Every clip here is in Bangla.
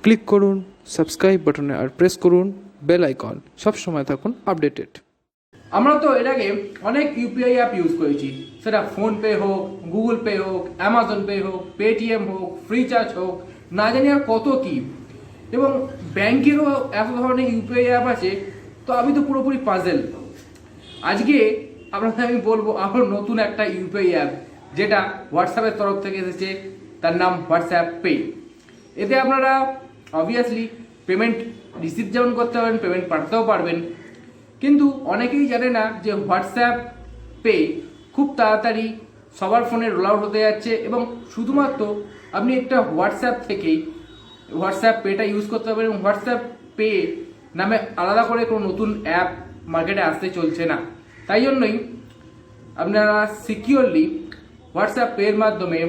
ক্লিক করুন সাবস্ক্রাইব বাটনে আর প্রেস করুন বেল আইকন। সব সময় থাকুন আপডেটেড। আমরা তো এর আগে অনেক ইউপিআই অ্যাপ ইউজ করেছি, সেটা ফোনপে হোক, গুগল পে হোক, অ্যামাজন পে হোক, পেটিএম হোক, ফ্রিচার্জ হোক, না জানি আর কত কি। এবং ব্যাংকেরও এত ধরনের ইউপিআই অ্যাপ আছে, তো আমি তো পুরোপুরি পাজেল। আজকে আপনাকে আমি বলবো আমার নতুন একটা ইউপিআই অ্যাপ, যেটা হোয়াটসঅ্যাপের তরফ থেকে এসেছে, তার নাম হোয়াটসঅ্যাপ পে। এতে আপনারা অবভিয়াসলি পেমেন্ট রিসিভ যেমন করতে পারবেন, পেমেন্ট পাঠাতেও পারবেন। কিন্তু অনেকেই জানে না যে হোয়াটসঅ্যাপ পে খুব তাড়াতাড়ি সবার ফোনে রোল আউট হতে যাচ্ছে, এবং শুধুমাত্র আপনি একটা হোয়াটসঅ্যাপ থেকেই হোয়াটসঅ্যাপ পেটা ইউজ করতে পারবেন। এবং হোয়াটসঅ্যাপ পে নামে আলাদা করে কোনো নতুন অ্যাপ মার্কেটে আসতে চলছে না। তাই জন্যই আপনারা সিকিউরলি হোয়াটসঅ্যাপ পের মাধ্যমে,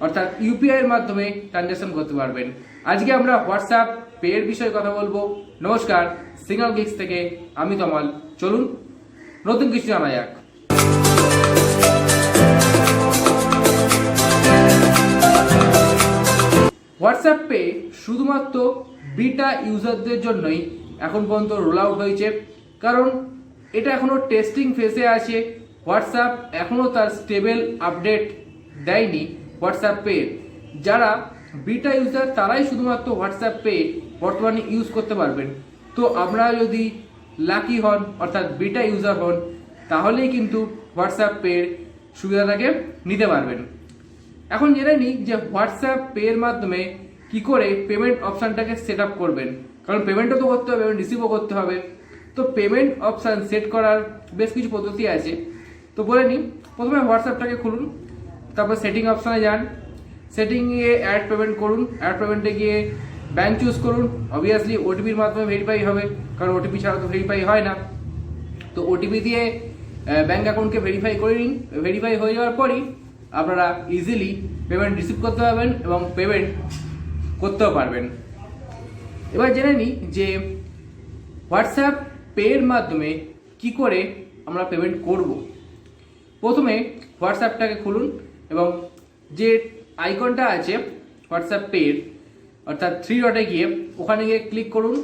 অর্থাৎ ইউপিআই এর মাধ্যমে ট্রানজ্যাকশন করতে পারবেন। আজকে আমরা হোয়াটসঅ্যাপ পে এর বিষয়ে কথা বলবো। নমস্কার, সিঙ্গল গিক্স থেকে আমি তমাল। চলুন নতুন কিছু জানা যাক। হোয়াটসঅ্যাপ পে শুধুমাত্র বিটা ইউজারদের জন্যই এখন পর্যন্ত রোল আউট হয়েছে, কারণ এটা এখনো টেস্টিং ফেজে আছে। হোয়াটসঅ্যাপ এখনো তার স্টেবল আপডেট দেয়নি হোয়াটসঅ্যাপ পে। যারা বিটা ইউজার তারাই শুধুমাত্র হোয়াটসঅ্যাপ পে বর্তমানে ইউজ করতে পারবেন। তো আপনারা যদি লাকি হন, অর্থাৎ বিটা ইউজার হন, তাহলেই কিন্তু হোয়াটসঅ্যাপ পের সুবিধাটাকে নিতে পারবেন। এখন জেনে নিই যে হোয়াটসঅ্যাপ পে এর মাধ্যমে কি করে পেমেন্ট অপশানটাকে সেট আপ করবেন, কারণ পেমেন্টও তো করতে হবে, পেমেন্ট রিসিভও করতে হবে। তো পেমেন্ট অপশান সেট করার বেশ কিছু পদ্ধতি আছে। তো বলে নিই, প্রথমে হোয়াটসঅ্যাপটাকে খুলুন, তারপর সেটিং অপশানে যান, সেটিংয়ে অ্যাড পেমেন্ট করুন, অ্যাড পেমেন্টে গিয়ে ব্যাঙ্ক চুজ করুন। অবভিয়াসলি ওটিপির মাধ্যমে ভেরিফাই হবে, কারণ ওটিপি ছাড়া তো ভেরিফাই হয় না। তো ওটিপি দিয়ে ব্যাঙ্ক অ্যাকাউন্টকে ভেরিফাই করে নিন। ভেরিফাই হয়ে যাওয়ার পরই আপনারা ইজিলি পেমেন্ট রিসিভ করতে পারবেন এবং পেমেন্ট করতেও পারবেন। এবার জেনে নিই যে হোয়াটসঅ্যাপ পের মাধ্যমে কি করে আমরা পেমেন্ট করব। প্রথমে হোয়াটসঅ্যাপটাকে খুলুন এবং যে আইকনটা আছে হোয়াটসঅ্যাপ পের, অর্থাৎ 3 ডটে গিয়ে ওখানে গিয়ে ক্লিক করুন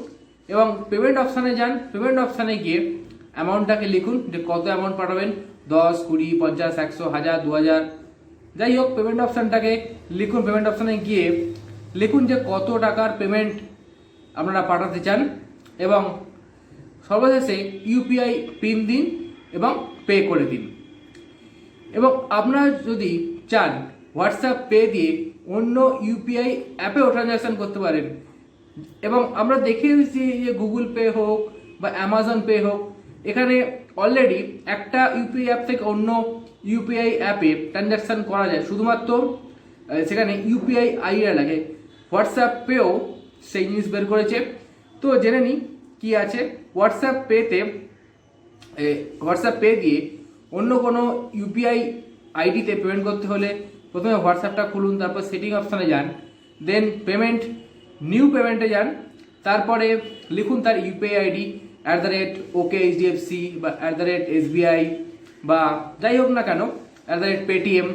এবং পেমেন্ট অপশানে যান। পেমেন্ট অপশানে গিয়ে অ্যামাউন্টটাকে লিখুন, যে কত অ্যামাউন্ট পাঠাবেন, 10, 20, 50, 100, 1000, 2000, যাই হোক পেমেন্ট অপশানটাকে লিখুন। পেমেন্ট অপশানে গিয়ে লিখুন যে কত টাকার পেমেন্ট আপনারা পাঠাতে চান, এবং সর্বশেষে ইউপিআই পিন দিন এবং পে করে দিন। এবং আপনারা যদি চান হোয়াটসঅ্যাপ পে দিয়ে অন্য ইউপিআই অ্যাপেও ট্রানজ্যাকশান করতে পারেন। এবং আমরা দেখে এসেছি যে গুগল পে হোক বা অ্যামাজন পে হোক, এখানে অলরেডি একটা ইউপিআই অ্যাপ থেকে অন্য ইউপিআই অ্যাপে ট্রানজ্যাকশান করা যায়, শুধুমাত্র সেখানে ইউপিআই আইডি লাগে। হোয়াটসঅ্যাপ পেও সেই জিনিস বের করেছে। তো জেনে নিই কি আছে হোয়াটসঅ্যাপ পেতে। হোয়াটসঅ্যাপ পে দিয়ে অন্য কোনো ইউপিআই আইডিতে পেমেন্ট করতে হলে প্রথমে হোয়াটসঅ্যাপটা খুলুন, তারপর সেটিং অপশানে যান, দেন পেমেন্ট, নিউ পেমেন্টে যান, তারপরে লিখুন তার ইউপিআই আইডি @OKHDFC বা @SBI বা যাই হোক না কেন, @পেটিএম।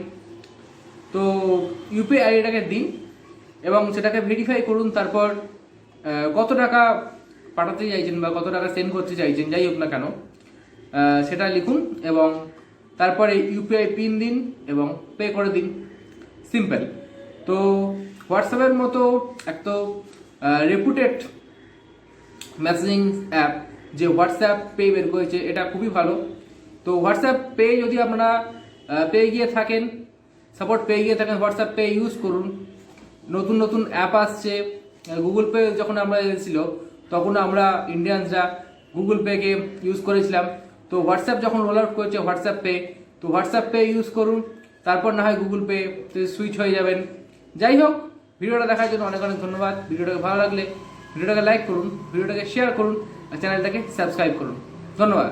তো ইউপিআই আইডিটাকে দিন এবং সেটাকে ভেরিফাই করুন। তারপর কত টাকা পাঠাতে চাইছেন বা কত টাকা সেন্ড করতে চাইছেন, যাই হোক না কেন, সেটা লিখুন এবং তারপরে ইউপিআই পিন দিন এবং পে করে দিন। সিম্পল। তো হোয়াটসঅ্যাপের মতো একটা রেপুটেড মেসেজিং অ্যাপ যে হোয়াটসঅ্যাপ পে বের করেছে, এটা খুবই ভালো। তো হোয়াটসঅ্যাপ পে যদি আপনারা পেয়ে গিয়ে থাকেন, সাপোর্ট পেয়ে গিয়ে থাকেন, হোয়াটসঅ্যাপ পে ইউজ করুন। নতুন নতুন অ্যাপ আসছে। গুগল পে যখন আমরা এসেছিল তখন আমরা ইন্ডিয়ানসরা গুগল পেকে ইউজ করেছিলাম। তো হোয়াটসঅ্যাপ যখন রোল আউট করেছে হোয়াটসঅ্যাপ পে, তো হোয়াটসঅ্যাপ পে ইউজ করুন, তারপর না হয় গুগল পে সুইচ হয়ে যাবেন। যাই হোক, ভিডিওটা দেখার জন্য অনেক অনেক ধন্যবাদ। ভিডিওটাকে ভালো লাগলে ভিডিওটাকে লাইক করুন, ভিডিওটাকে শেয়ার করুন আর চ্যানেলটাকে সাবস্ক্রাইব করুন। ধন্যবাদ।